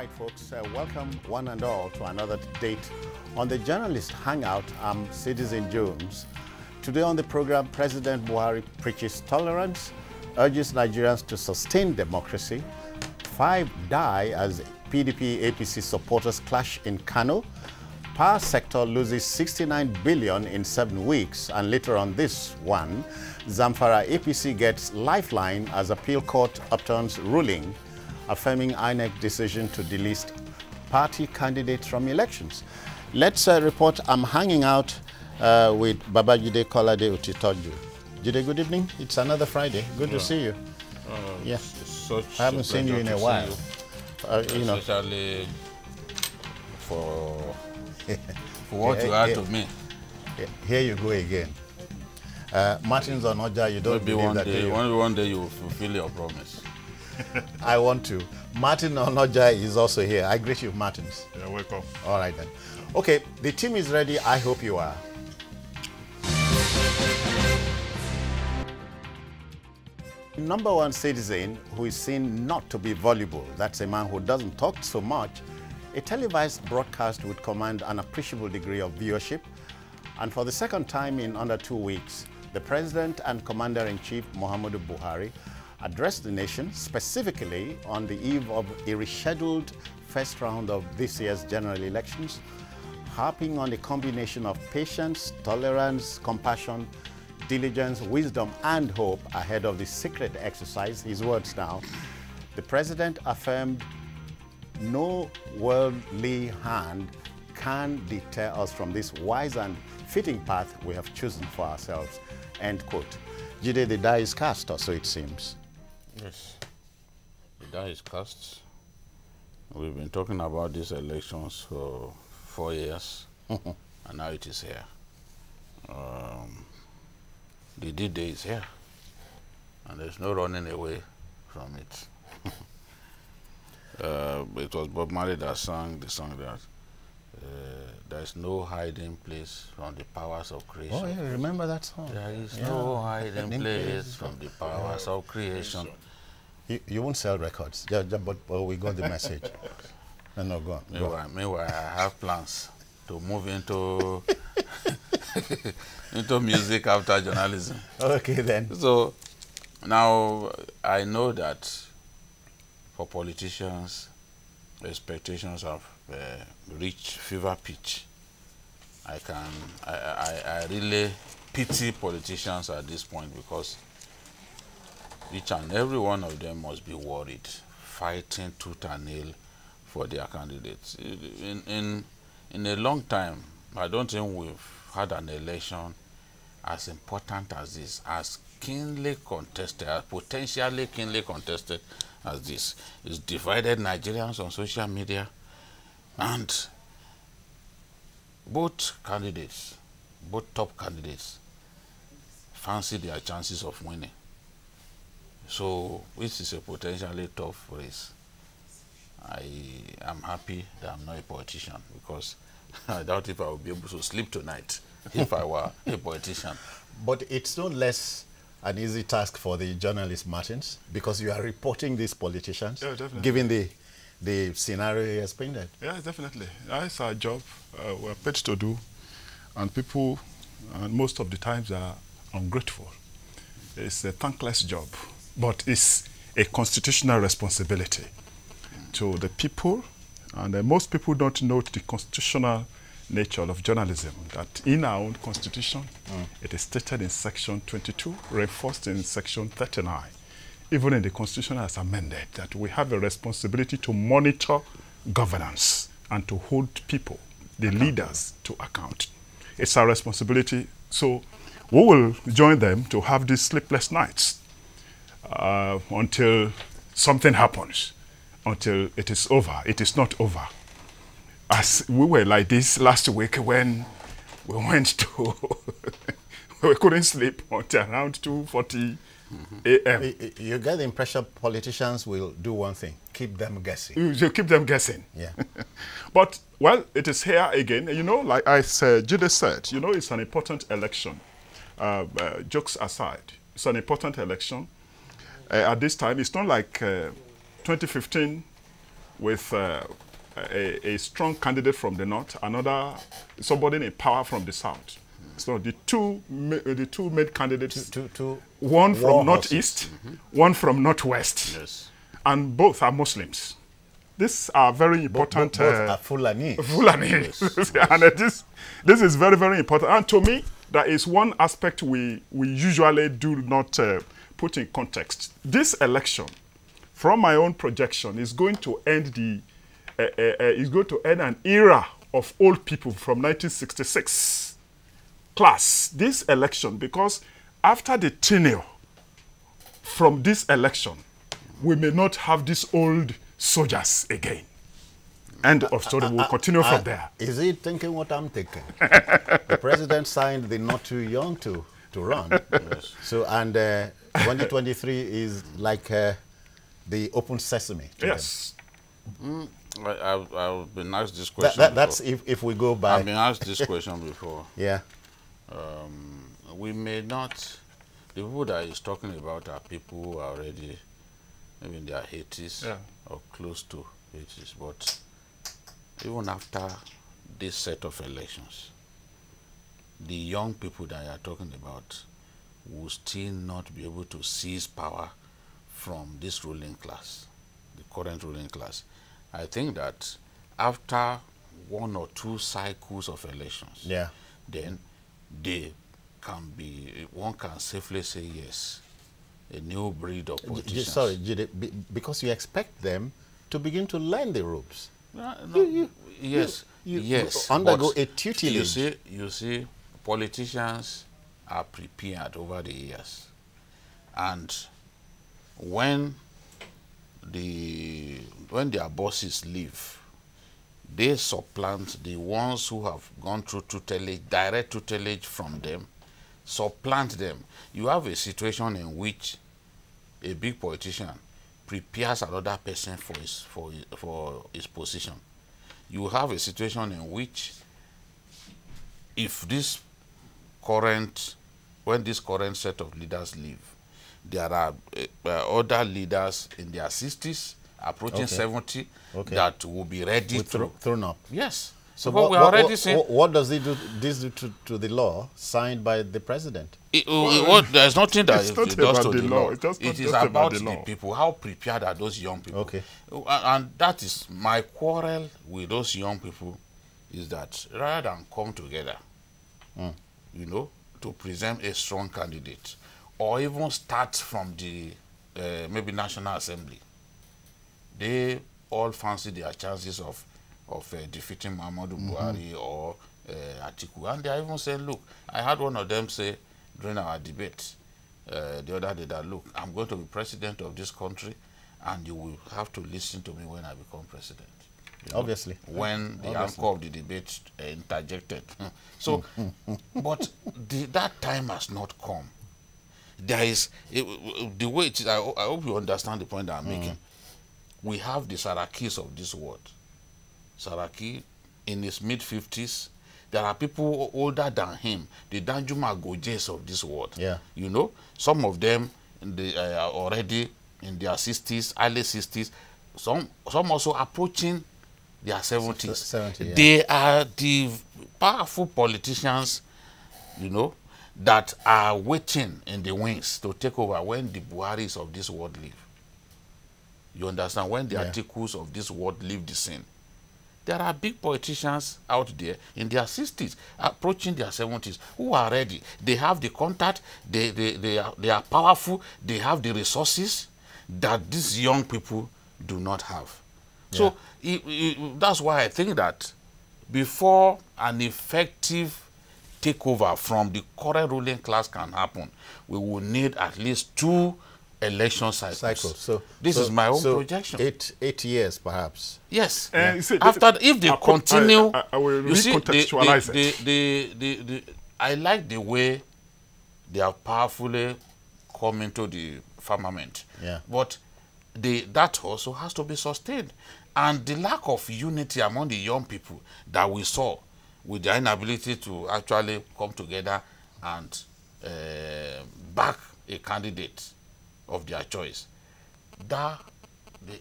right, folks, welcome one and all to another date on the Journalist Hangout. I'm Citizen Jones. Today on the program, President Buhari preaches tolerance, urges Nigerians to sustain democracy. 5 die as PDP APC supporters clash in Kano. Power sector loses 69 billion in 7 weeks. And later on this one, Zamfara APC gets lifeline as appeal court upturns ruling affirming INEC decision to delist party candidates from elections. Let's report. I'm hanging out with Baba Jide Kolade Utitoju. Jide, good evening. It's another Friday. Good to see you. Yeah, I haven't seen you in a while. You know, especially for what you had to me. Here you go again. Martins or Noja, you don't believe that. Maybe one day you will fulfill your promise. I want to. Martin Onoja is also here. I greet you, Martins. Yeah, welcome. All right then. Okay, the team is ready. I hope you are. Number one citizen who is seen not to be voluble. That's a man who doesn't talk so much. A televised broadcast would command an appreciable degree of viewership. And for the second time in under 2 weeks, the President and Commander-in-Chief, Muhammadu Buhari, addressed the nation specifically on the eve of a rescheduled first round of this year's general elections, harping on a combination of patience, tolerance, compassion, diligence, wisdom, and hope ahead of the secret exercise. His words now. The President affirmed, "No worldly hand can deter us from this wise and fitting path we have chosen for ourselves." End quote. Jide, the die is cast, or so it seems. Yes, the die is cast. We've been talking about these elections for 4 years, and now it is here. The D-Day is here, and there's no running away from it. It was Bob Marley that sang the song that there's no hiding place from the powers of creation. Oh, yeah, remember that song? There is no hiding place from the powers of creation. You won't sell records, but we got the message. No, go on. Meanwhile, I have plans to move into into music after journalism. Okay, then. So now I know that for politicians, expectations have reached fever pitch. I really pity politicians at this point, because each and every one of them must be worried, fighting tooth and nail for their candidates. In a long time, I don't think we've had an election as important as this, as keenly contested, as potentially keenly contested as this. It's divided Nigerians on social media, and both candidates, both top candidates, fancy their chances of winning. So this is a potentially tough race. I am happy that I'm not a politician, because I doubt if I would be able to sleep tonight if I were a politician. But it's no less an easy task for the journalist, Martins, because you are reporting these politicians, given the scenario you explained. Yeah, definitely. That's our job. We're paid to do, and people, and most of the times, are ungrateful. It's a thankless job, but it's a constitutional responsibility to the people, and most people don't know the constitutional nature of journalism, that in our own constitution, it is stated in section 22, reinforced in section 39, even in the constitution as amended, that we have a responsibility to monitor governance and to hold people, the leaders, to account. It's our responsibility. So we will join them to have these sleepless nights until something happens, until it is over. It is not over. As we were like this last week when we went to, we couldn't sleep until around 2:40 a.m. You get the impression politicians will do one thing: keep them guessing. You keep them guessing. Yeah. But, well, it is here again. You know, like I said, Jide said, you know, it's an important election. Jokes aside, it's an important election. At this time, it's not like 2015 with a strong candidate from the north, another somebody in power from the south. So the two main candidates, one from northeast, one from northwest, and both are Muslims. These are very important. Both are Fulani. Fulani. Yes. And this is very, very important. And to me, that is one aspect we usually do not put in context. This election, from my own projection, is going to end an era of old people from 1966 class. This election, because after the tenure from this election, we may not have these old soldiers again. End of story. We'll continue from there. Is he thinking what I'm thinking? The president signed the not too young to run. Yes. So, and 2023 is like the open sesame. Yes. I've been asked this question. That's if we go by. I've been asked this question before. Yeah. We may not. The people that he's talking about are people who are already maybe in their 80s or close to 80s. But even after this set of elections, the young people that you are talking about will still not be able to seize power from this ruling class, the current ruling class. I think that after one or two cycles of elections, then they can be, one can safely say yes, a new breed of politicians. Sorry, because you expect them to begin to learn the ropes. Yes. Undergo a tutelage. You see, politicians are prepared over the years, and when their bosses leave, they supplant the ones who have gone through tutelage, direct tutelage from them, supplant them. You have a situation in which a big politician prepares another person for his position. You have a situation in which when this current set of leaders leave, there are other leaders in their 60s, approaching 70, that will be ready thrown up. Yes. So what does this do to the law signed by the president? There's nothing that it does to the law. It is about the people. How prepared are those young people? Okay. And that is my quarrel with those young people, is that rather than come together, you know, to present a strong candidate, or even start from the maybe National Assembly, they all fancy their chances of defeating Muhammadu Buhari or Atiku. And they are even saying, look, I had one of them say during our debate the other day that, look, I'm going to be president of this country, and you will have to listen to me when I become president. You know, obviously. When the anchor of the debate interjected. So, but that time has not come. There is, the way it is, I hope you understand the point that I'm making. We have the Sarakis of this world. Saraki, in his mid-50s, there are people older than him, the Danjuma Gojes of this world. Yeah. You know, some of them are already in their 60s, early 60s, some also approaching their 70s. 70, yeah. They are the powerful politicians, you know, that are waiting in the wings to take over when the Buharis of this world leave. You understand? When the Atikus of this world leave the scene. There are big politicians out there in their 60s, approaching their 70s, who are ready. They have the contact, they are powerful, they have the resources that these young people do not have. So that's why I think that before an effective takeover from the current ruling class can happen, we will need at least 2 election cycles. So this is my own projection. 8 years, perhaps. Yes. After, if they continue, I will recontextualize it. I like the way they are powerfully come into the firmament. Yeah. But that also has to be sustained. And the lack of unity among the young people that we saw, with their inability to actually come together and back a candidate of their choice, that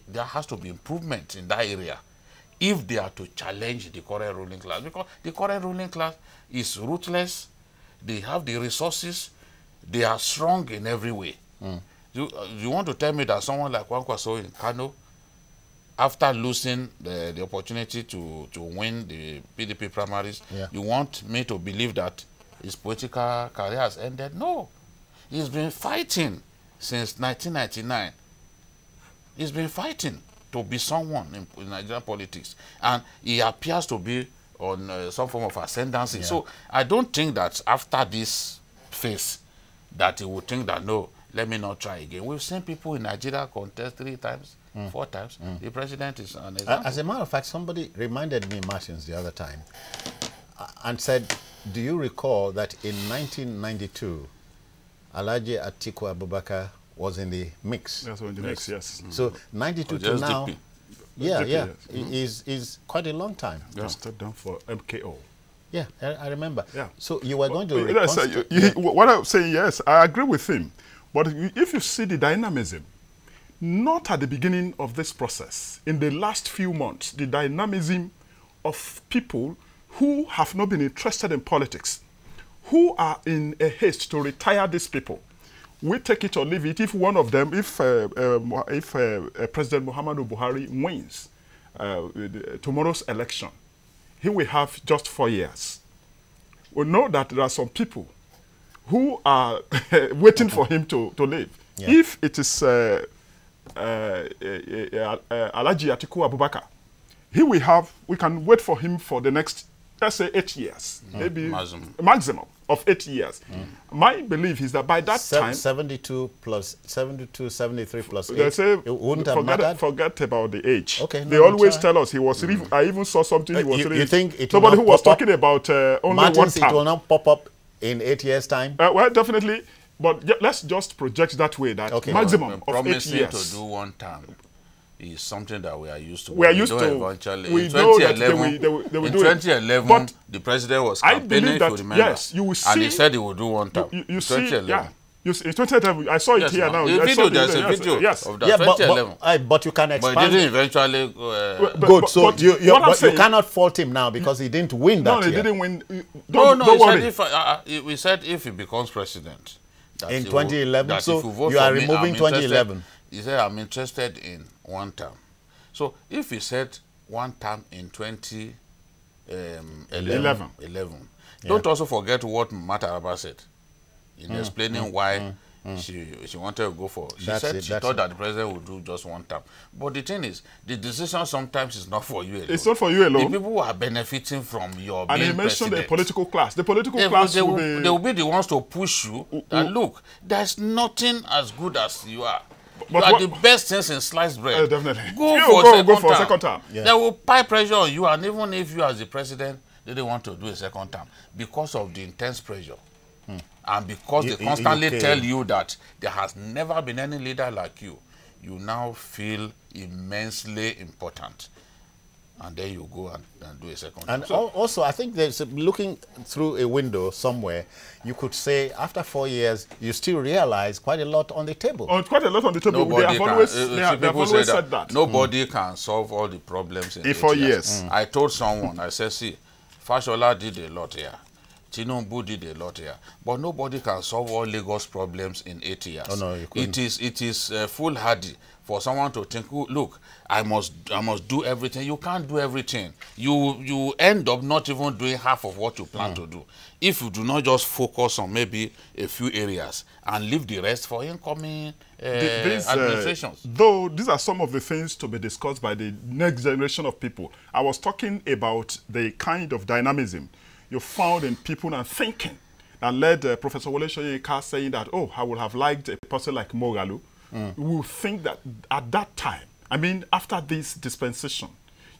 there has to be improvement in that area if they are to challenge the current ruling class, because the current ruling class is ruthless. They have the resources. They are strong in every way. You want to tell me that someone like Kwankwaso in Kano, after losing the opportunity to win the PDP primaries, you want me to believe that his political career has ended? No. He's been fighting since 1999. He's been fighting to be someone in Nigerian politics. And he appears to be on some form of ascendancy. So I don't think that after this phase that he would think that, no, let me not try again. We've seen people in Nigeria contest 3 times, 4 times. The president is an example. As a matter of fact, somebody reminded me, Martins, the other time, and said, do you recall that in 1992, Alhaji Atiku Abubakar was in the mix? That's in the mix, yes. So 92 to now, is quite a long time. Just stepped down for MKO. Yeah, I remember. Yeah. So you were going to... What I'm saying, yes, I agree with him. But if you see the dynamism, not at the beginning of this process, in the last few months, the dynamism of people who have not been interested in politics, who are in a haste to retire these people, we take it or leave it. If one of them, if President Muhammadu Buhari wins tomorrow's election, he will have just 4 years. We know that there are some people who are waiting for him to leave. Yeah. If it is Alhaji Atiku Abubakar, we can wait for him for the next, let's say, 8 years, maybe maximum of 8 years. My belief is that by that time, 72 plus 72, 73 plus 8, they say, it wouldn't have mattered? Forget about the age. Okay, they always tell us he was. I even saw something. He was. You think somebody who was talking about only Martins, 1 term. It will not pop up in 8 years' time? Well, definitely. But let's just project that way, that maximum of 8 years. Promising to do 1 term is something that we are used to. We are used to. Eventually, we in know 2011, that they will in do 2011, but the president was campaigning, that, if you remember. yes, you will see, and he said he would do 1 term. You see, yeah. In 2011, I saw it here now. There's a video of that, yeah, 2011. But you can expand. But it didn't eventually... Good, so you cannot fault him now because he didn't win that year. No, he didn't win. Don't worry. We said if he becomes president... In 2011, so you are removing 2011. He said, I'm interested in 1 term. So if he said 1 term in 2011, don't also forget what Mataraba said in explaining why she wanted to go for. She said she thought that the president would do just 1 term. But the thing is, the decision sometimes is not for you alone. It's not for you alone. The people who are benefiting from your being president. And he mentioned the political class. The political class they will be the ones to push you. And look, there's nothing as good as you are. You are the best things in sliced bread. Definitely. Go for a second term. Yeah. They will pile pressure on you, and even if you as the president, they don't want to do a 2nd term because of the intense pressure. And because they constantly tell you that there has never been any leader like you, you now feel immensely important. And then you go and do a 2nd term. And also, I think there's looking through a window somewhere, you could say after 4 years, you still realize quite a lot on the table. Quite a lot on the table. They have always said that. Nobody can solve all the problems in 4 years. I told someone, I said, see, Fashola did a lot here. Tinubu did a lot here, but nobody can solve all Lagos problems in 8 years. Oh, no, you couldn't. It is foolhardy for someone to think, oh, look, I must do everything. You can't do everything. You end up not even doing half of what you plan to do if you do not just focus on maybe a few areas and leave the rest for incoming administrations. Though these are some of the things to be discussed by the next generation of people. I was talking about the kind of dynamism you found in people and thinking that led Professor Wole Soyinka saying that, oh, I would have liked a person like Mogalu. You will think that at that time, I mean, after this dispensation,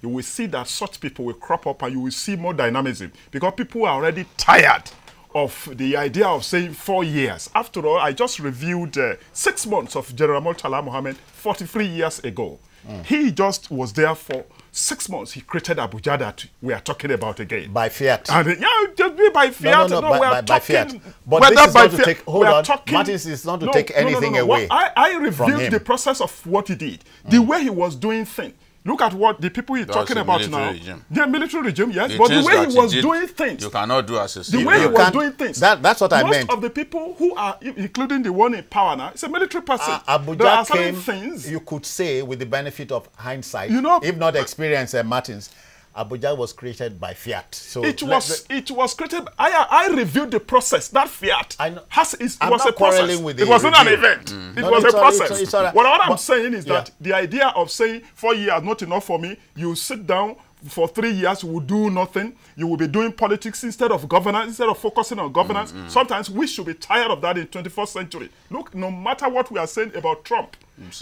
you will see that such people will crop up and you will see more dynamism because people are already tired of the idea of saying 4 years. After all, I just reviewed 6 months of General Murtala Mohammed 43 years ago. He just was there for 6 months. He created Abuja that we are talking about again. By fiat. And, yeah, just be by fiat. No, we are by talking, fiat. But this is not to take, hold on, talking, Martins is not to take anything away. I reviewed the process of what he did. The way he was doing things. Look at what the people he's talking about now. Regime. Yeah, military regime, yes. But the way he was doing things. You cannot do as a The way he was doing things. That's what I meant. Most of the people who are, including the one in power now, it's a military person. Abuja came, things, you could say, with the benefit of hindsight, you know, if not experience, Martins, Abuja was created by fiat. So it was created. I reviewed the process. That fiat was a process. It wasn't an event. It was a process. What I'm saying is that the idea of saying 4 years not enough for me, you sit down for 3 years, you will do nothing. You will be doing politics instead of governance, instead of focusing on governance. Sometimes we should be tired of that in 21st century. Look, no matter what we are saying about Trump,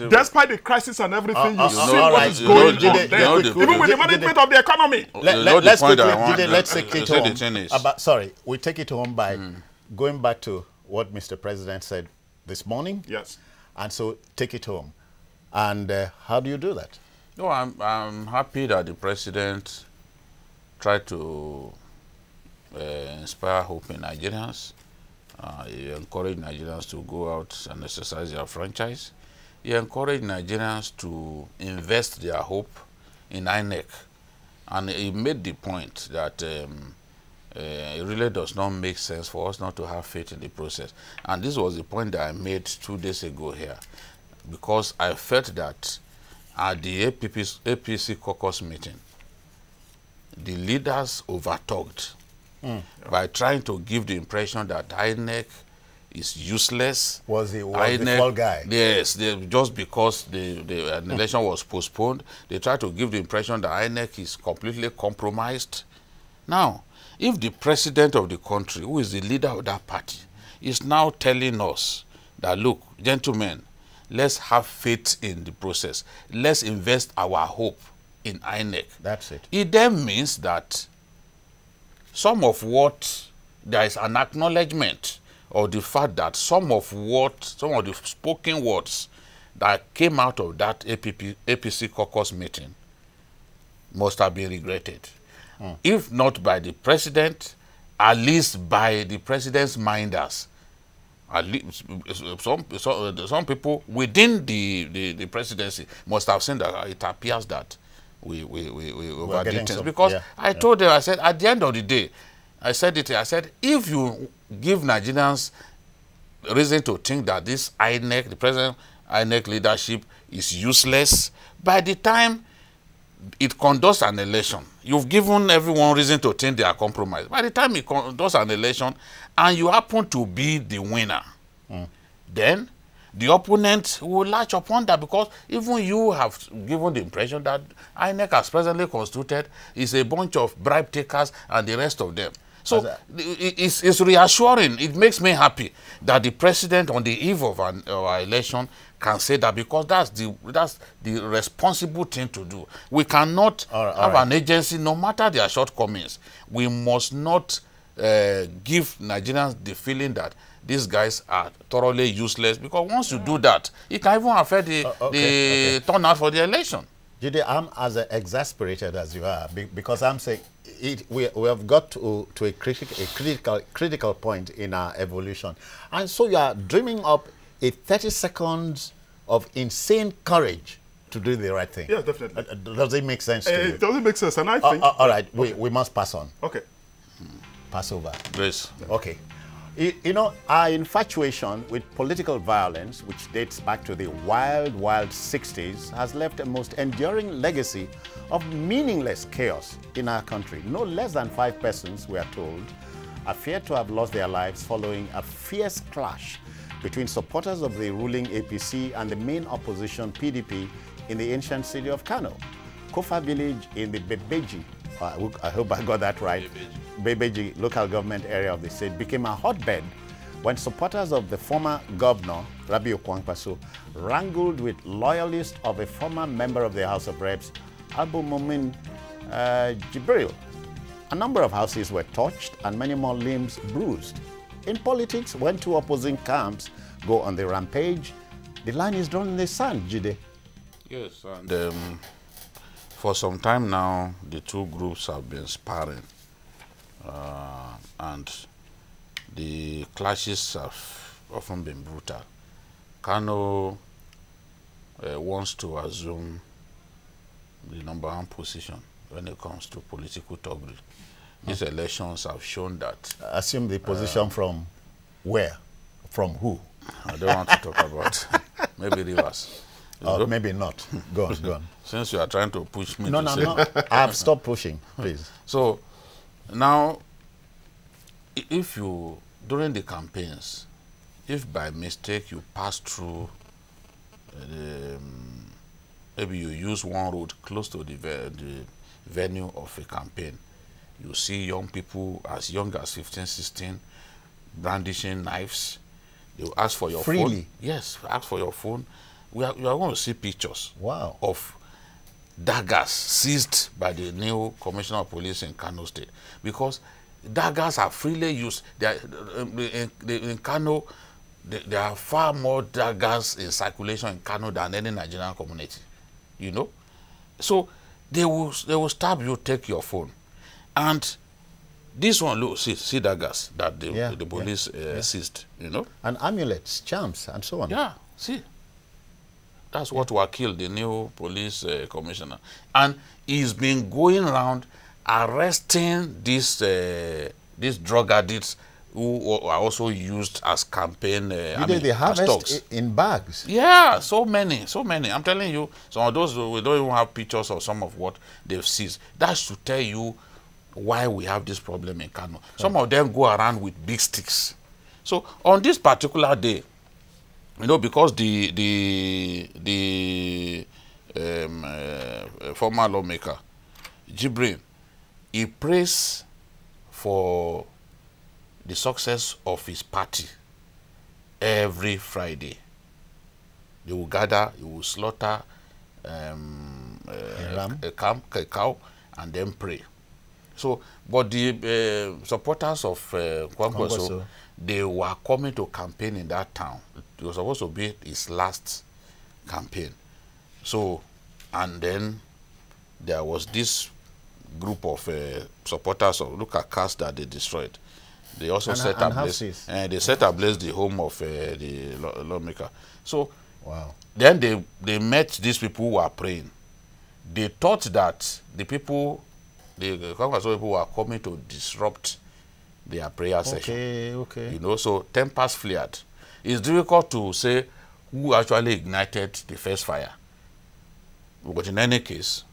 despite the crisis and everything, you see what is going on there. Even with the management of the economy. Let's take it home. Sorry, we take it home by going back to what Mr. President said this morning. Yes. And so take it home. And how do you do that? No, I'm happy that the president tried to inspire hope in Nigerians. He encouraged Nigerians to go out and exercise their franchise. He encouraged Nigerians to invest their hope in INEC. And he made the point that it really does not make sense for us not to have faith in the process. And this was the point that I made 2 days ago here, because I felt that at the APC caucus meeting, the leaders overtalked by trying to give the impression that INEC is useless. Was the fall guy? Yes, just because the election was postponed, they tried to give the impression that INEC is completely compromised. Now, if the president of the country, who is the leader of that party, is now telling us that, look, gentlemen, let's have faith in the process. Let's invest our hope in INEC. That's it. It then means that there is an acknowledgement of the fact that some of the spoken words that came out of that APC caucus meeting must have been regretted. If not by the president, at least by the president's minders. At least some people within the presidency must have seen that it appears that we overdid things. Because I told them, I said, at the end of the day, I said, if you give Nigerians reason to think that this INEC, the present INEC leadership is useless, by the time it conducts an election, you've given everyone reason to think they are compromised. By the time it conducts an election and you happen to be the winner, then the opponent will latch upon that, because even you have given the impression that INEC as presently constituted is a bunch of bribe takers and the rest of them. So it's reassuring. It makes me happy that the president on the eve of our election can say that, because that's the responsible thing to do. We cannot have an agency, no matter their shortcomings. We must not give Nigerians the feeling that these guys are thoroughly useless, because once you do that, it can even affect the turnout for the election. Jide, I'm as exasperated as you are, because I'm saying we have got to a critical point in our evolution. And so you are dreaming up a 30 seconds of insane courage to do the right thing. Yeah, definitely. Does it make sense to you? It doesn't make sense, and I think... all right, we must pass on. Okay. Pass over. Grace. Okay. You know, our infatuation with political violence, which dates back to the wild 60s, has left a most enduring legacy of meaningless chaos in our country. No less than 5 persons, we are told, are feared to have lost their lives following a fierce clash between supporters of the ruling APC and the main opposition PDP in the ancient city of Kano. Kofa village in the Bebeji, I hope I got that right, Bebeji local government area of the state, became a hotbed when supporters of the former governor, Rabi Okwankwaso, wrangled with loyalists of a former member of the House of Reps, Abu Mumin Jibril. A number of houses were touched and many more limbs bruised. In politics, when 2 opposing camps go on the rampage, the line is drawn in the sand, Jide. Yes, and for some time now, the two groups have been sparring, and the clashes have often been brutal. Kano wants to assume the #1 position when it comes to political thuggery. These elections have shown that. Assume the position from where? From who? I don't want to talk about maybe Rivers. Maybe not. Go on, go on. Since you are trying to push me No, to no, say. no. I've stopped pushing, please. So now, if you, during the campaigns, if by mistake you pass through, maybe you use one road close to the venue of a campaign, you see young people as young as 15, 16 brandishing knives. They will ask for your phone. Freely? Yes, ask for your phone. You are going to see pictures of daggers seized by the new Commissioner of Police in Kano State, because daggers are freely used. In Kano, there are far more daggers in circulation in Kano than any Nigerian community, you know. So they will stab you, take your phone, and this one, look, see daggers that the police seized, you know, and amulets, charms, and so on. Yeah, see. That's what were killed, the new police commissioner. And he's been going around arresting these drug addicts who are also used as campaign They harvest in bags. Yeah, so many. I'm telling you, some of those, we don't even have pictures of some of what they've seized. That should tell you why we have this problem in Kano. Some of them go around with big sticks. So on this particular day, you know, because the former lawmaker, Jibrin, he prays for the success of his party every Friday. They will gather, he will slaughter a cow and then pray. So, but the supporters of Kwankwaso, they were coming to campaign in that town. It was supposed to be his last campaign. So, and then there was this group of supporters of, look at cars that they destroyed. They also set ablaze, and they set ablaze the home of the lawmaker. So, then they met these people who were praying. They thought that the people, the Kwankwaso people, were coming to disrupt their prayer session. You know, so tempers flared. It's difficult to say who actually ignited the first fire. But in any case,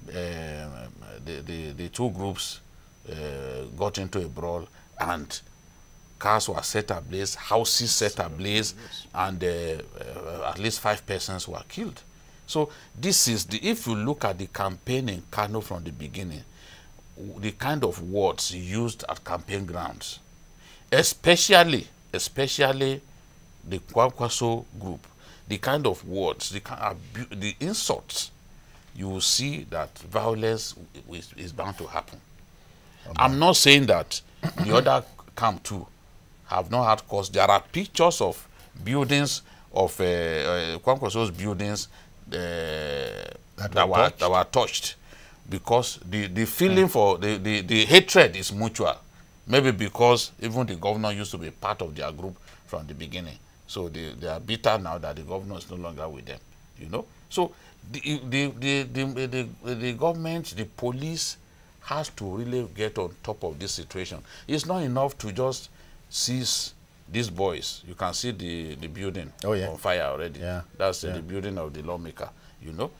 the two groups got into a brawl, and cars were set ablaze, houses set ablaze, and at least 5 persons were killed. So this is if you look at the campaign in Kano from the beginning, the kind of words used at campaign grounds, especially the Kwankwaso group, the kind of words, the insults, you will see that violence is bound to happen. I'm not saying that the other camp too have not had cause. There are pictures of buildings, of Kwankwaso's buildings that were touched, because the feeling for the hatred is mutual. Maybe because even the governor used to be part of their group from the beginning. So they are bitter now that the governor is no longer with them, you know. So the government, the police has to really get on top of this situation. It's not enough to just seize these boys. You can see the building on fire already. That's the building of the lawmaker, you know.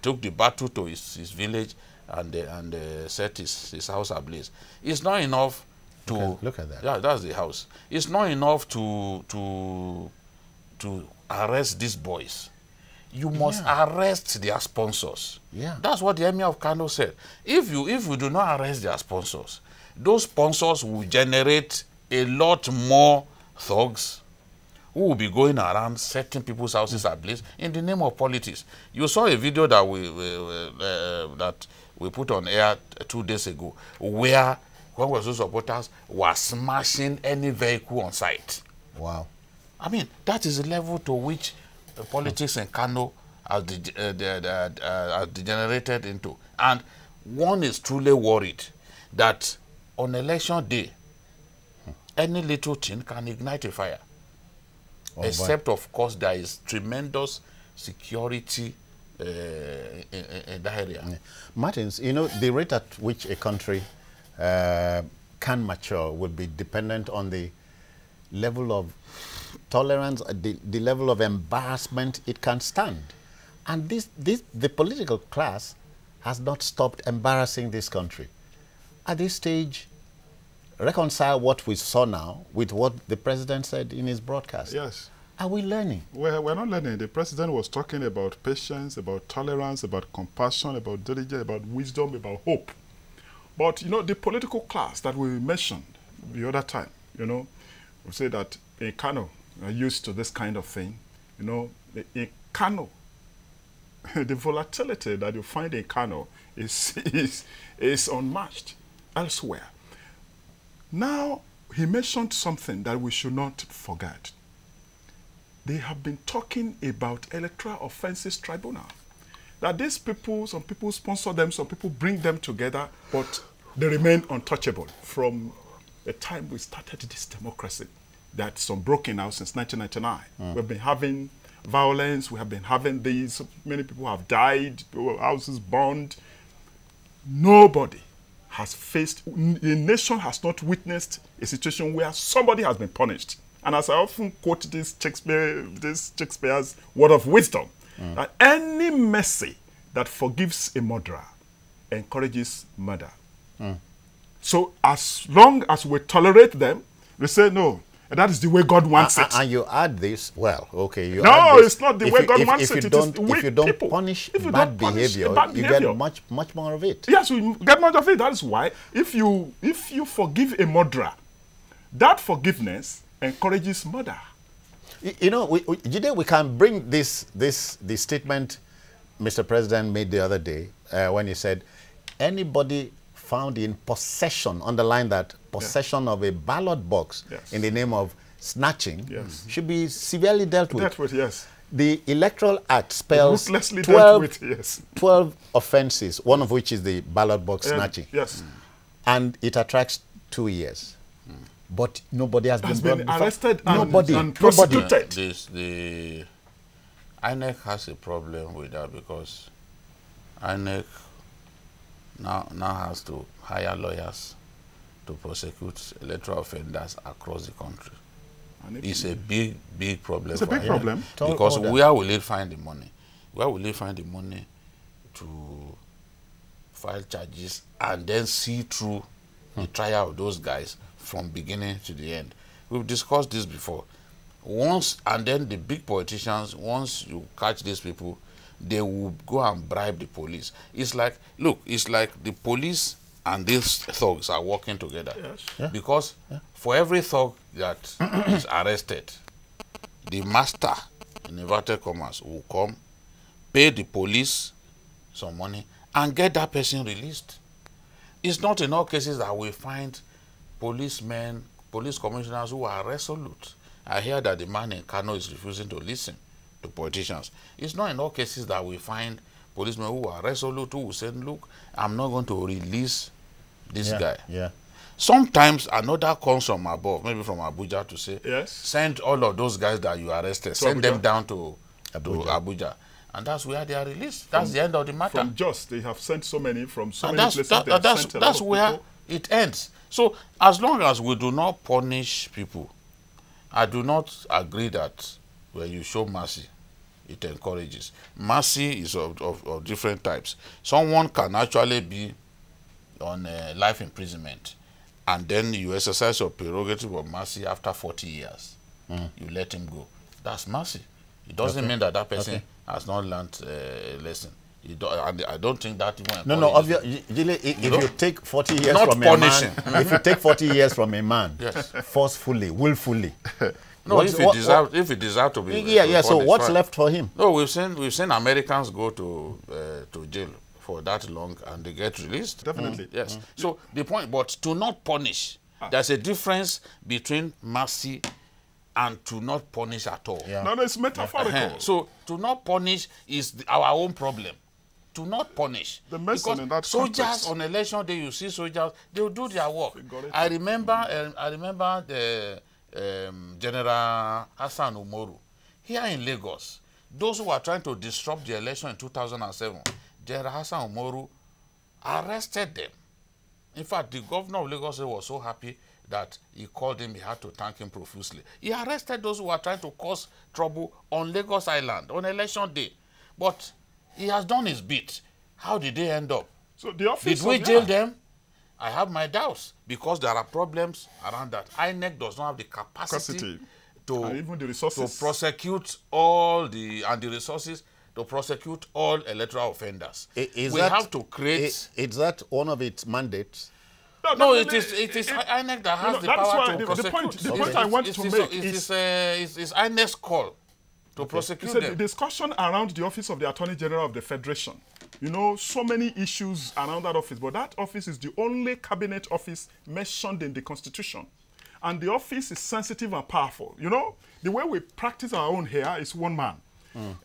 Took the battle to his village and set his house ablaze. It's not enough to look at that. Yeah, that's the house. It's not enough to arrest these boys. You must arrest their sponsors. That's what the Emir of Kano said. If you do not arrest their sponsors, those sponsors will generate a lot more thugs who will be going around setting people's houses ablaze in the name of politics. You saw a video that we put on air 2 days ago, where Kwankwaso supporters were smashing any vehicle on sight. Wow. I mean, that is the level to which politics in Kano has degenerated into. And one is truly worried that on election day, any little thing can ignite a fire. Except, of course, there is tremendous security in that area. Yeah. Martins, you know, the rate at which a country can mature will be dependent on the level of tolerance, the level of embarrassment it can stand. And the political class has not stopped embarrassing this country. At this stage, reconcile what we saw now with what the president said in his broadcast. Yes. Are we learning? We're not learning. The president was talking about patience, about tolerance, about compassion, about diligence, about wisdom, about hope. But, you know, the political class that we mentioned the other time, you know, we say that in Kano, are used to this kind of thing. You know, in Kano, the volatility that you find in Kano is unmatched elsewhere. Now, he mentioned something that we should not forget. They have been talking about Electoral Offences Tribunal. That these people, some people sponsor them, some people bring them together, but they remain untouchable from the time we started this democracy. That's some broken out since 1999. We've been having violence, we have been having these, many people have died, houses burned. Nobody has faced, the nation has not witnessed a situation where somebody has been punished. And as I often quote this Shakespeare's word of wisdom, that any mercy that forgives a murderer encourages murder. So as long as we tolerate them, we say, no, that is the way God wants it. And you add this, well, okay. You no, add this, it's not the way God wants it. If you don't punish bad behavior, you get much more of it. Yes, we get much of it. That is why if you forgive a murderer, that forgiveness encourages murder. You know, Jide, we can bring the statement Mr. President made the other day when he said, anybody found in possession, underline that, possession of a ballot box in the name of snatching should be severely dealt with. Dealt with, yes. The Electoral Act spells 12 offenses, one of which is the ballot box snatching. Yes. And it attracts 2 years. But nobody has been arrested and prosecuted. The INEC has a problem with that because INEC now has to hire lawyers to prosecute electoral offenders across the country. It's a big problem. It's a big problem. Because where will it find the money? Where will it find the money to file charges and then see through the trial of those guys from beginning to the end? We've discussed this before. And then the big politicians, once you catch these people, they will go and bribe the police. It's like, look, it's like the police and these thugs are working together. Yes. Yeah. Because for every thug that is arrested, the master, in inverted commas, will come, pay the police some money, and get that person released. It's not in all cases that we find policemen, police commissioners who are resolute. I hear that the man in Kano is refusing to listen to politicians. It's not in all cases that we find policemen who are resolute, who will say, look, I'm not going to release this guy. Yeah. Sometimes another comes from above, maybe from Abuja, to say, yes, send all of those guys that you arrested, send them down to Abuja. And that's where they are released. That's the end of the matter. From just, they have sent so many from so many places. That's where it ends. So as long as we do not punish people, I do not agree that when you show mercy, it encourages. Mercy is of different types. Someone can actually be on life imprisonment, and then you exercise your prerogative of mercy after 40 years. You let him go. That's mercy. It doesn't mean that that person has not learned a lesson. And I don't think that even if you take 40 years from a man, if you take 40 years from a man, forcefully, willfully, no, if he deserves to be, so what's left for him? No, we've seen Americans go to jail for that long and they get released. Definitely. Yes. So the point, but to not punish, there's a difference between mercy and to not punish at all. No, it's metaphorical. So to not punish is our own problem. To not punish. The medicine in that soldiers context. on election day, you see soldiers, they will do their work. I remember the General Hassan Umoru here in Lagos. Those who were trying to disrupt the election in 2007, General Hassan Umoru arrested them. In fact, the governor of Lagos was so happy that he called him, he had to thank him profusely. He arrested those who were trying to cause trouble on Lagos Island on election day. But he has done his bit. How did they end up? So the office did we jail them? I have my doubts because there are problems around that. INEC does not have the capacity and even the resources to prosecute all the resources to prosecute all electoral offenders. We have to create. Is that one of its mandates? No, it is INEC that has the power to prosecute. The point I want to make is INEC's call to prosecute them. The discussion around the office of the Attorney General of the Federation. You know, so many issues around that office, but that office is the only cabinet office mentioned in the Constitution. And the office is sensitive and powerful. You know, the way we practice our own here is one man.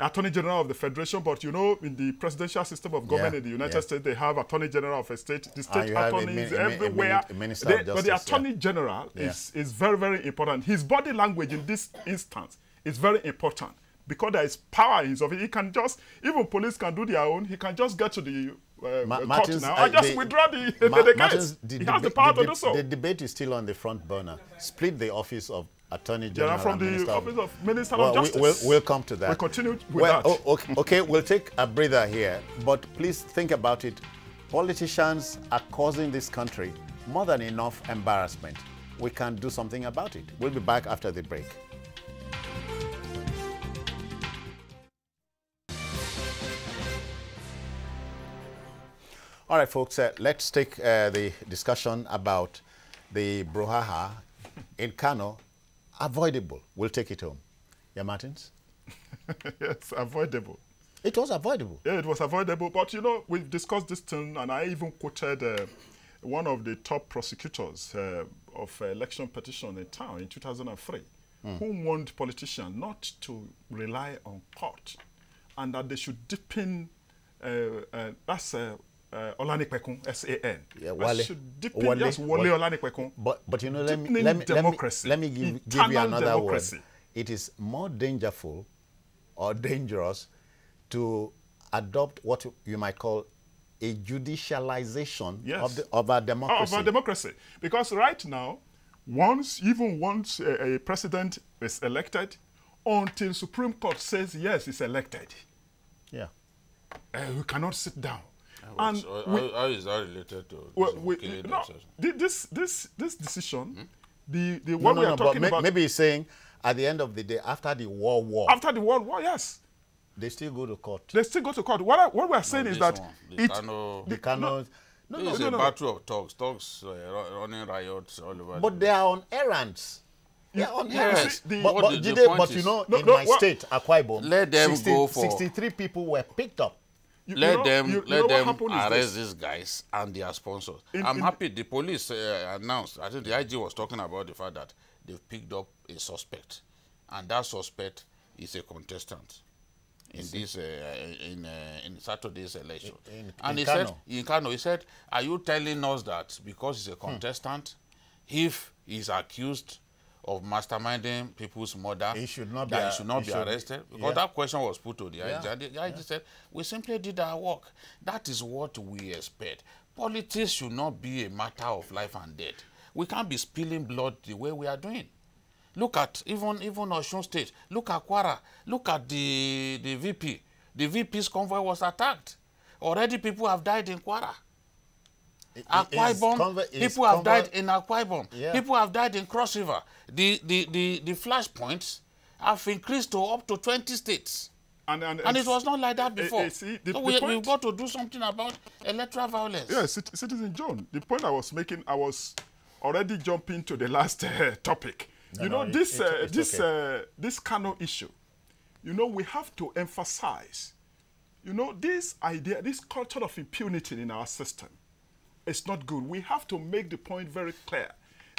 Attorney General of the Federation, but you know, in the presidential system of government in the United States, they have Attorney General of a state, the state attorneys everywhere. But the Attorney General is very, very important. His body language in this instance is very important because there is power in his office. He can just, even police can do their own, he can just get to the court now and just withdraw the case. He has the power to do so. The debate is still on the front burner. Split the office of Attorney General from the office of Minister of Justice. We'll come to that. We'll continue with that. Okay, we'll take a breather here, but please think about it. Politicians are causing this country more than enough embarrassment. We can do something about it. We'll be back after the break. All right, folks, let's take the discussion about the brouhaha in Kano. Avoidable. We'll take it home. Yeah, Martins? Yes, avoidable. It was avoidable. Yeah, it was avoidable. But, you know, we've discussed this thing, and I even quoted one of the top prosecutors of election petition in town in 2003, who warned politicians not to rely on court, and that they should deepen, that's Olanipekun, S-A-N. Yeah, Wale. Wale Olanipekun. But you know, let me give you another word. It is more dangerful or dangerous to adopt what you might call a judicialization of our democracy. Of our democracy. Because right now, once a president is elected, until Supreme Court says yes, he's elected. Yeah. We cannot sit down. How is that related to this decision? The one we are talking about. Maybe he's saying at the end of the day, after the World War. After the World War, yes. They still go to court. They still go to court. What we are saying is that the Kano. It's a battle of thugs running riots all over. But they are on errands. They are on errands. But you know, in my state, Akwa Ibom, let them go for 63 people were picked up. Let them arrest these guys and their sponsors. I'm happy the police announced, I think the IG was talking about the fact that they've picked up a suspect. And that suspect is a contestant in this in Saturday's election. And he said, in Kano, he said, are you telling us that because he's a contestant, if he's accused of masterminding people's murder, he should not be arrested? Because that question was put to the IG. And the IG said, we simply did our work. That is what we expect. Politics should not be a matter of life and death. We can't be spilling blood the way we are doing. Look at even Osun State. Look at Kwara. Look at the VP. The VP's convoy was attacked. Already people have died in Kwara. Akwa Ibom, people have died in Akwa Ibom. Yeah. People have died in Cross River. The flashpoints have increased to up to 20 states. And it was not like that before. We've got to do something about electoral violence. Yes, Citizen John, the point I was making, I was already jumping to the last topic. This Kano issue, you know, we have to emphasize, you know, this idea, this culture of impunity in our system, it's not good. We have to make the point very clear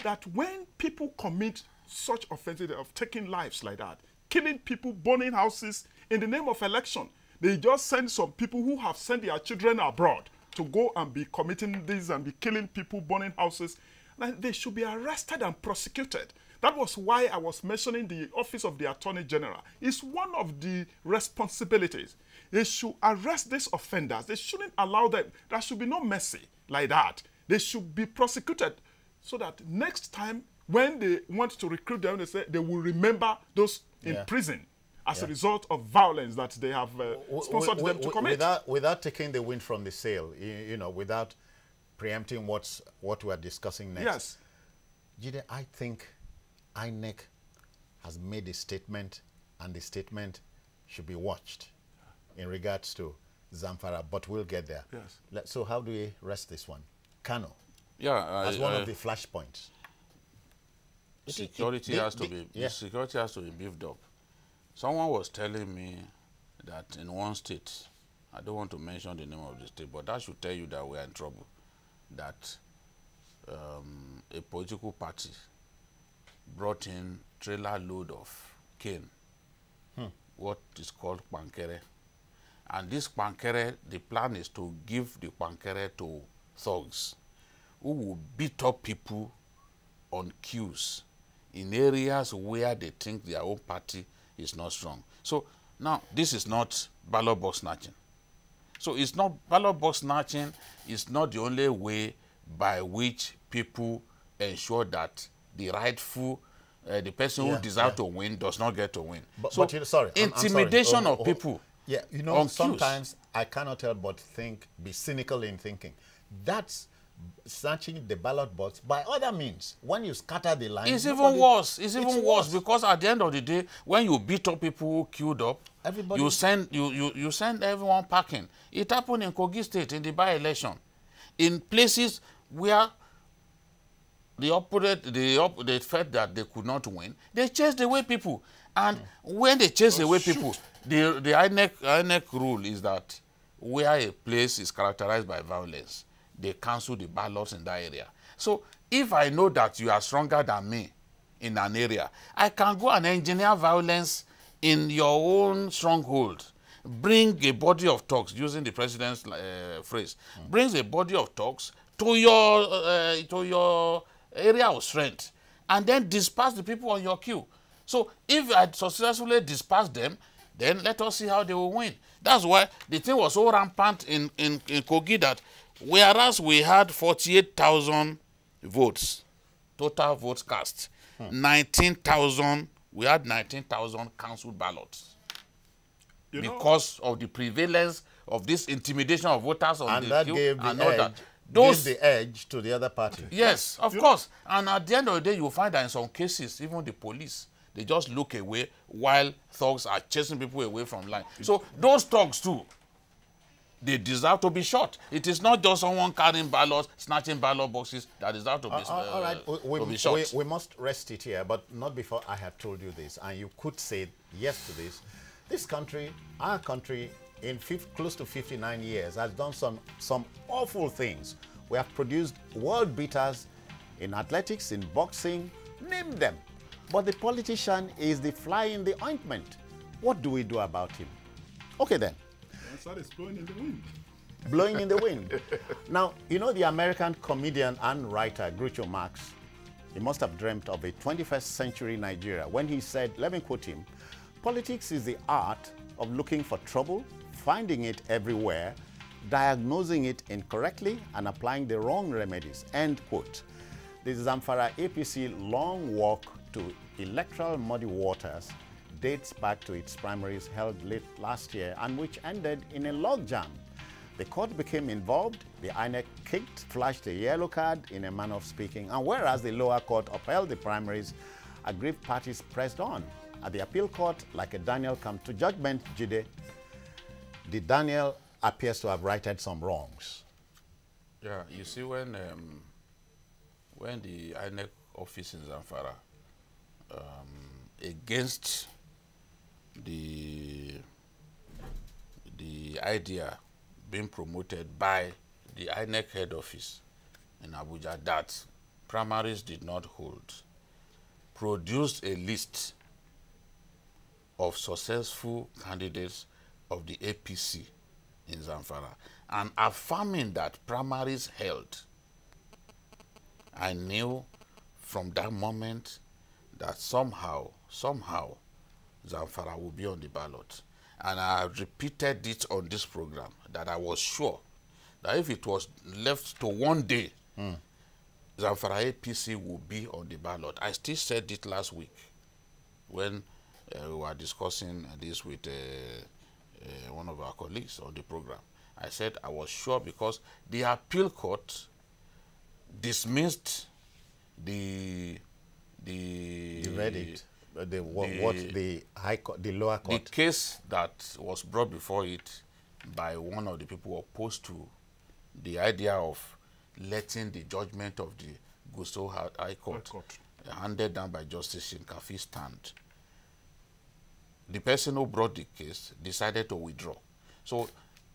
that when people commit such offenses of taking lives like that, killing people, burning houses in the name of election. They just send some people who have sent their children abroad to go and be committing this and be killing people, burning houses. And they should be arrested and prosecuted. That was why I was mentioning the Office of the Attorney General. It's one of the responsibilities. They should arrest these offenders. They shouldn't allow them. There should be no mercy like that. They should be prosecuted so that next time when they want to recruit them, they will remember those in prison as a result of violence that they have sponsored them to commit. Without taking the wind from the sail, you know, without preempting what we are discussing next. Yes. Jide, I think INEC has made a statement, and the statement should be watched in regards to Zamfara, but we'll get there. Yes. So how do we rest this one? Kano, as one of the flashpoints. Security has to be beefed up. Someone was telling me that in one state, I don't want to mention the name of the state, but that should tell you that we are in trouble. That a political party brought in trailer load of cane, what is called pankere. And this pankere, the plan is to give the pankere to thugs who will beat up people on queues in areas where they think their own party is not strong. So now this is not ballot box snatching. So it's not ballot box snatching is not the only way by which people ensure that the rightful the person who deserves to win does not get to win. But you know, sorry, intimidation I'm sorry. of people. Yeah, you know, sometimes I cannot help but be cynical in thinking. That's snatching the ballot box by other means. When you scatter the line, it's even worse. It's even worse because at the end of the day, when you beat up people who queued up, everybody, you send everyone packing. It happened in Kogi State in the by-election, in places where they felt that they could not win. They chased away people, and when they chase away people, the INEC rule is that where a place is characterized by violence, they cancel the ballots in that area. So if I know that you are stronger than me in an area, I can go and engineer violence in your own stronghold. Bring a body of thugs, using the president's phrase, brings a body of thugs to your area of strength, and then disperse the people on your queue. So if I successfully disperse them, then let us see how they will win. That's why the thing was so rampant in Kogi that whereas we had 48,000 votes, total votes cast, 19,000, we had 19,000 cancelled ballots. Because of the prevalence of this intimidation of voters on the queue. Gave the edge to the other party. Yes, of course. And at the end of the day, you'll find that in some cases, even the police, they just look away while thugs are chasing people away from line. So those thugs too, they deserve to be shot. It is not just someone carrying ballots, snatching ballot boxes that deserve to be, all right. to be shot. We must rest it here, but not before I have told you this, and you could say yes to this. This country, our country, in close to 59 years, has done some awful things. We have produced world beaters in athletics, in boxing, name them. But the politician is the fly in the ointment. What do we do about him? Okay then. That is blowing in the wind. Blowing in the wind. Now, you know the American comedian and writer Groucho Marx, he must have dreamt of a 21st century Nigeria when he said, let me quote him, "Politics is the art of looking for trouble, finding it everywhere, diagnosing it incorrectly, and applying the wrong remedies." End quote. The Zamfara APC long walk to electoral muddy waters dates back to its primaries held late last year and which ended in a logjam. The court became involved, the INEC flashed a yellow card in a manner of speaking, and whereas the lower court upheld the primaries, aggrieved parties pressed on. At the appeal court, like a Daniel come to judgment, Jide, the Daniel appears to have righted some wrongs. Yeah, you see, when the INEC office in Zamfara, against the idea being promoted by the INEC head office in Abuja that primaries did not hold, produced a list of successful candidates of the APC in Zamfara and affirming that primaries held, I knew from that moment that somehow, Zamfara will be on the ballot. And I repeated it on this program that I was sure that if it was left to one day, Zamfara APC will be on the ballot. I still said it last week when we were discussing this with one of our colleagues on the program. I said I was sure because the appeal court dismissed the verdict, the high court, the lower court. The case that was brought before it by one of the people opposed to the idea of letting the judgment of the Gusau High Court handed down by Justice Shinkafi stand. The person who brought the case decided to withdraw. So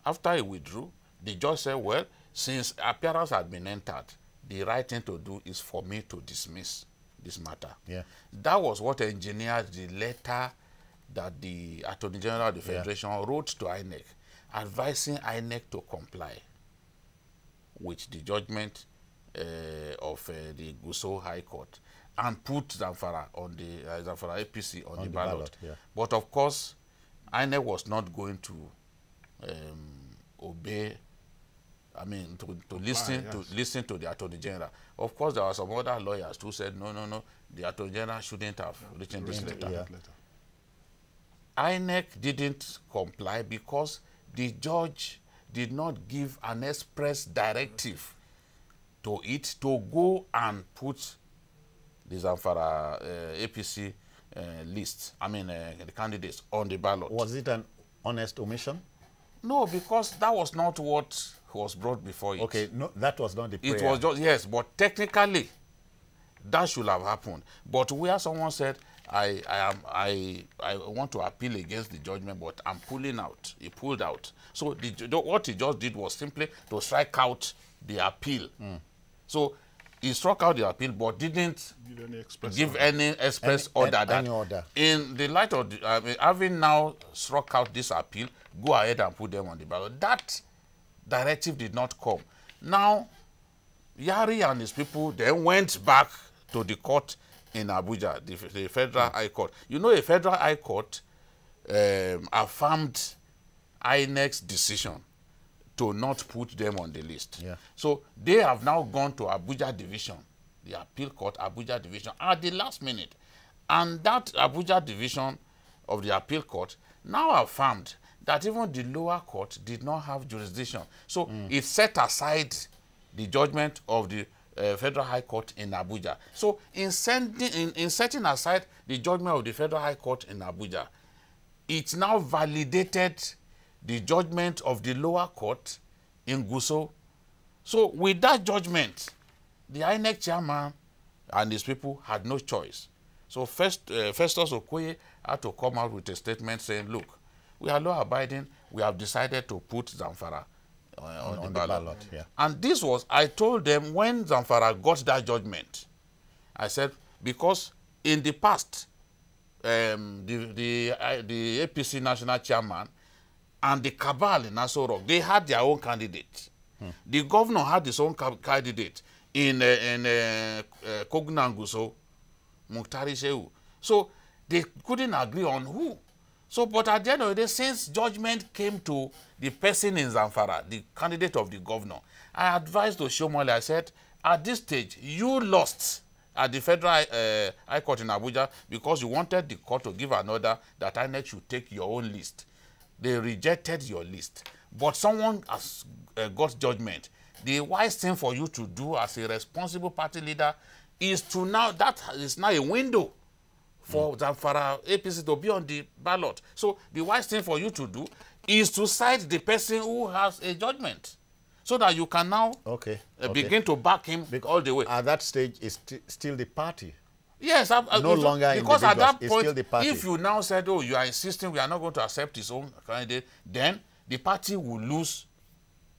after he withdrew, the judge said, well, since appearance had been entered, the right thing to do is for me to dismiss this matter. Yeah. That was what engineered the letter that the Attorney General of the Federation wrote to INEC, advising INEC to comply with the judgment of the Gusau High Court and put Zamfara on the Zamfara APC on the ballot. Yeah. But of course, INEC was not going to obey. I mean, to listen to the Attorney General. Of course, there were some other lawyers who said, no, the Attorney General shouldn't have written this letter. INEC didn't comply because the judge did not give an express directive to it to go and put the Zamfara APC list, the candidates on the ballot. Was it an honest omission? No, because that was not what was brought before it. Okay, no, that was not the prayer. It was just, yes, but technically, that should have happened. But where someone said, I want to appeal against the judgment, but I'm pulling out. He pulled out. So what he just did was simply to strike out the appeal. So he struck out the appeal, but didn't give any express order. Any order. In the light of having now struck out this appeal, go ahead and put them on the ballot. That directive did not come. Now, Yari and his people then went back to the court in Abuja, the Federal High Court. You know, a Federal High Court affirmed INEC's decision to not put them on the list. Yeah. So they have now gone to Abuja Division, the Appeal Court, Abuja Division, at the last minute. And that Abuja Division of the Appeal Court now affirmed that even the lower court did not have jurisdiction. So it set aside the judgment of the Federal High Court in Abuja. So in setting aside the judgment of the Federal High Court in Abuja, it now validated the judgment of the lower court in Gusau. So with that judgment, the INEC chairman and his people had no choice. So Festus Okoye had to come out with a statement saying, look, we are law-abiding, we have decided to put Zamfara on the ballot. Yeah. And this was, I told them when Zamfara got that judgment, I said, because in the past, the APC national chairman and the cabal in Aso Rock, they had their own candidate. The governor had his own candidate in Kogna and Gusau, Muktari Shehu. So they couldn't agree on who. So, but at the end of the day, since judgment came to the person in Zamfara, the candidate of the governor, I advised Oshomole, I said, at this stage, you lost at the Federal High Court in Abuja because you wanted the court to give an order that INEC should take your own list. They rejected your list. But someone has got judgment. The wise thing for you to do as a responsible party leader is to now, that is now a window for Zamfara APC to be on the ballot. So the wise thing for you to do is to cite the person who has a judgment so that you can now begin to back him all the way. At that stage, it's still the party. Yes, no longer because at that point, still the party. If you now said, oh, you are insisting we are not going to accept his own candidate, then the party will lose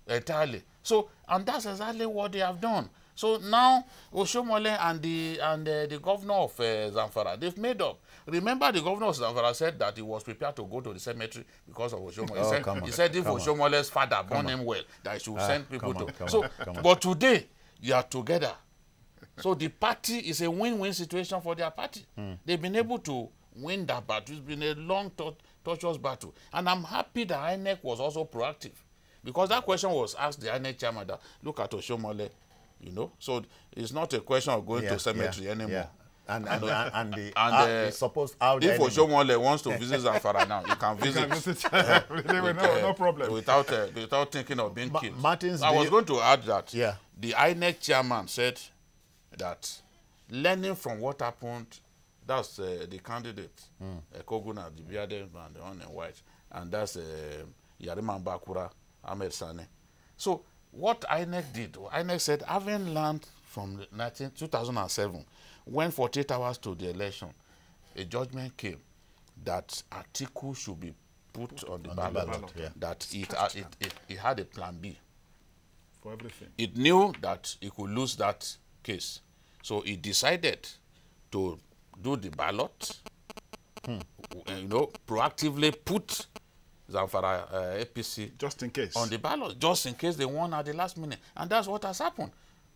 entirely. So, and that's exactly what they have done. So now Oshomole and the governor of Zamfara, they've made up. Remember, the governor of Zamfara said that he was prepared to go to the cemetery because of Oshomole. He said if Oshomole's father born him well, that he should send people to. But today, you are together. So the party is a win-win situation for their party. They've been able to win that battle. It's been a long, tortuous battle. And I'm happy that INEC was also proactive. Because that question was asked the INEC chairman that, look at Oshomole, you know. So it's not a question of going to cemetery anymore. Yeah. And suppose out if Oshomole wants to visit Zamfara now, you can visit. No problem. Without thinking of being killed. Martins, I was going to add that the INEC chairman said that learning from what happened, that's the candidate, Koguna, the bearded and the one in white, and that's Yarima Bakura, Ahmed Sane. So what INEC did, INEC said, having learned from 2007, when 48 hours to the election, a judgment came that Atiku should be put on the ballot, that it had a plan B. For everything. It knew that it could lose that case. So it decided to do the ballot, you know, proactively put Zamfara APC just in case on the ballot, just in case they won at the last minute. And that's what has happened.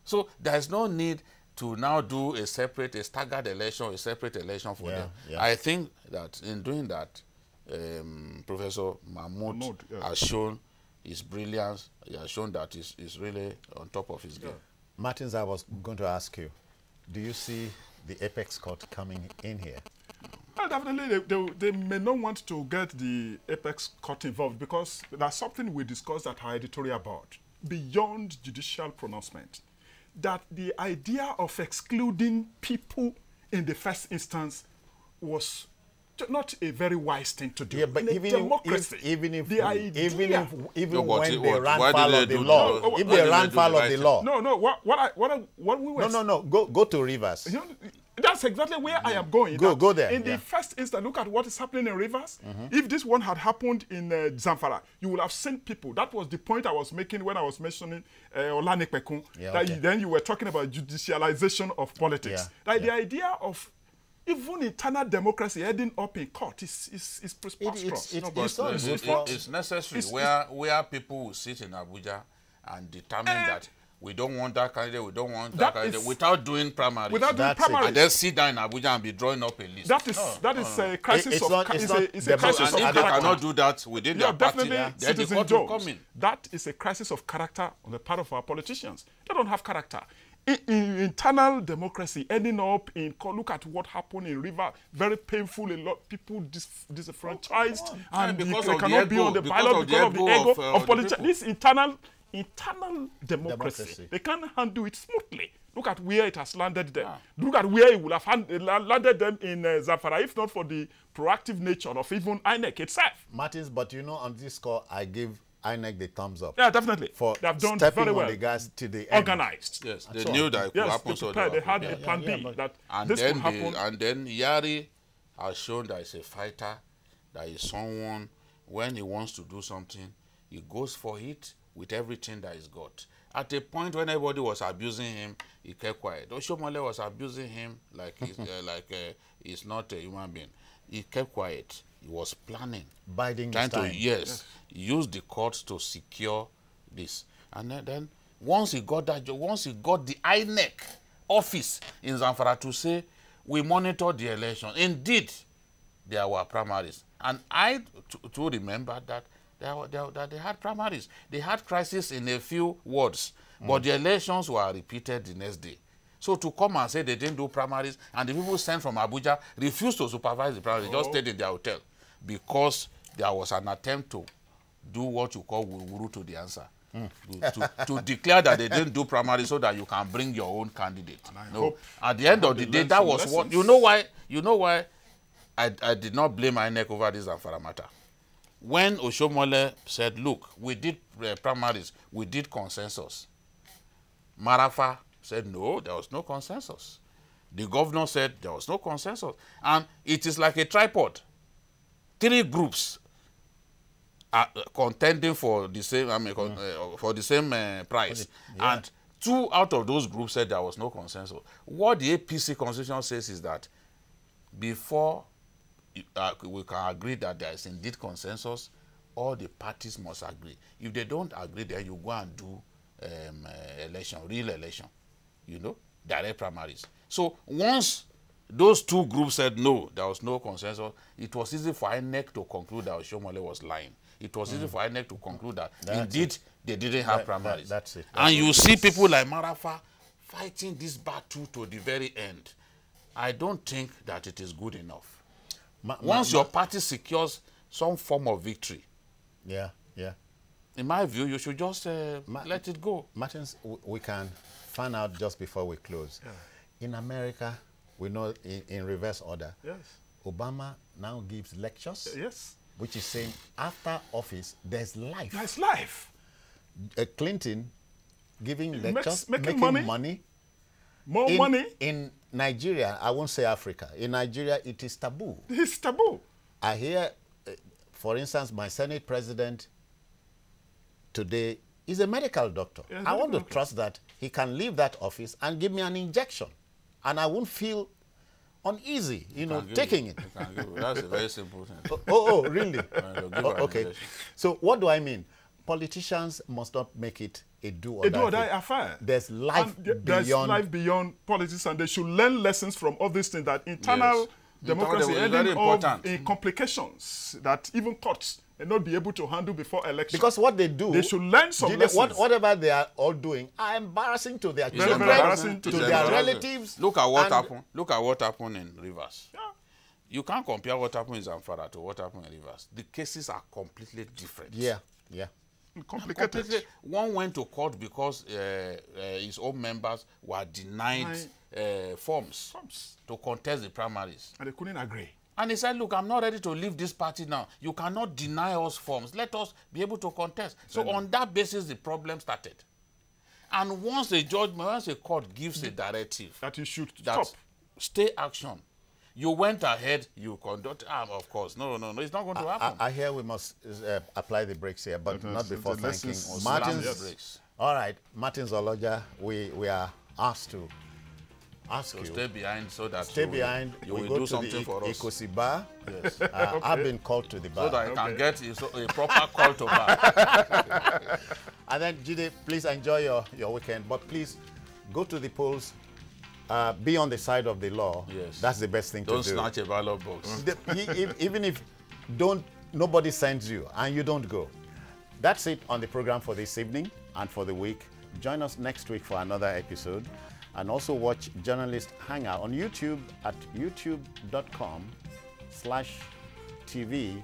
So there's no need to now do a staggered election, a separate election for them. I think that in doing that, Professor Mahmoud has shown his brilliance. He has shown that he's really on top of his game. Martins, I was going to ask you, do you see the Apex Court coming in here? Well, definitely, they may not want to get the Apex Court involved because that's something we discussed at our editorial board, beyond judicial pronouncement, that the idea of excluding people in the first instance was not a very wise thing to do. Yeah, but even when they ran foul of the law, if they ran foul of the law. What we were... No, go to Rivers. You know, that's exactly where I am going. Go there. In the first instance, look at what is happening in Rivers. If this one had happened in Zamfara, you would have seen people. That was the point I was making when I was mentioning Olane Pekun. Then you were talking about judicialization of politics. The idea of even internal democracy heading up in court is preposterous. It's necessary where people will sit in Abuja and determine that we don't want that candidate, we don't want that candidate, without doing primaries. And then sit down in Abuja and be drawing up a list. That is a crisis of character. If they cannot do that within their party, then the court will come in. That is a crisis of character on the part of our politicians. They don't have character. In internal democracy, ending up in, look at what happened in River, very painful, a lot of people disenfranchised, and they cannot be on the ballot because of the ego of politicians. This internal democracy, they can't handle it smoothly. Look at where it has landed them. Look at where it would have landed them in Zamfara, if not for the proactive nature of even INEC itself. Martins, but you know, on this score, I give INEC the thumbs up. Yeah, definitely. For they have done stepping very well. On the gas to the end. Organized. Yes, they knew that it could happen. So they had a plan B that this could happen. And then Yari has shown that he's a fighter, that he's someone, when he wants to do something, he goes for it with everything that he's got. At a point when everybody was abusing him, he kept quiet. Oshomole was abusing him like he's not a human being. He kept quiet. He was planning, biding trying his time. to use the courts to secure this. And then once he got that, once he got the INEC office in Zamfara to say we monitor the election. Indeed, there were primaries, and I to remember that they had primaries. They had crisis in a few wards, but the elections were repeated the next day. So to come and say they didn't do primaries, and the people sent from Abuja refused to supervise the primaries, they just stayed in their hotel because there was an attempt to do what you call wuru to the answer. To declare that they didn't do primaries so that you can bring your own candidate. No. At the end of the day, that was what... You know why I did not blame INEC over this Zamfara matter? When Oshomole said, look, we did primaries, we did consensus, Marafa said, no, there was no consensus. The governor said there was no consensus. And it is like a tripod. 3 groups are contending for the same, for the same price. And 2 out of those groups said there was no consensus. What the APC constitution says is that before we can agree that there is indeed consensus, all the parties must agree. If they don't agree, then you go and do election, real election, you know, direct primaries. So once those 2 groups said no, there was no consensus, it was easy for INEC to conclude that Oshomole was lying. It was easy for INEC to conclude that indeed they didn't have primaries. That's it. And you see people like Marafa fighting this battle to the very end. I don't think that it is good enough. Once your party secures some form of victory, yeah. in my view, you should just let it go. Martins, we can find out just before we close. Yeah. In America, we know in reverse order, yes, Obama now gives lectures, yes, which is saying after office, there's life. There's life. Clinton giving lectures, making money. More money. In Nigeria, I won't say Africa. In Nigeria, it is taboo. It's taboo. I hear, for instance, my Senate president today is a medical doctor. Yeah, I want to trust that he can leave that office and give me an injection. And I won't feel uneasy, you know, taking it. That's a very simple thing. Oh, really? Okay. So what do I mean? Politicians must not make it a do-or-die affair. There's life beyond. There's life beyond politics, and they should learn lessons from all these things, that internal democracy ending up in complications that even courts may not be able to handle before election. Because what they do, they should learn some lessons. Whatever they are all doing are embarrassing to their children, to their relatives. Look at what happened. Look at what happened in Rivers. Yeah. You can't compare what happened in Zamfara to what happened in Rivers. The cases are completely different. Yeah. Complicated. One went to court because his own members were denied forms to contest the primaries. And they couldn't agree. And he said, look, I'm not ready to leave this party now. You cannot deny us forms. Let us be able to contest. So on that basis, the problem started. And once a court gives a directive that you should stop, stay action, you went ahead, you conduct, of course. No, it's not going to happen. I hear we must apply the brakes here, but not before thanking Martins. All right, Martins Oloja, we are asked to ask you. Stay behind so that you will do something for us. Ikosi bar. Yes. I've been called to the bar. So that I can get a proper call to bar. And then, Jide, please enjoy your weekend, but please go to the polls. Be on the side of the law. Yes. That's the best thing to do. Don't snatch a ballot box. Even if nobody sends you and you don't go. That's it on the program for this evening and for the week. Join us next week for another episode. And also watch Journalist Hangout on YouTube at youtube.com/TV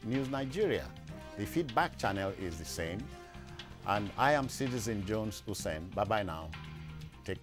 News Nigeria. The feedback channel is the same. And I am Citizen Jones Hussein. Bye-bye now. Take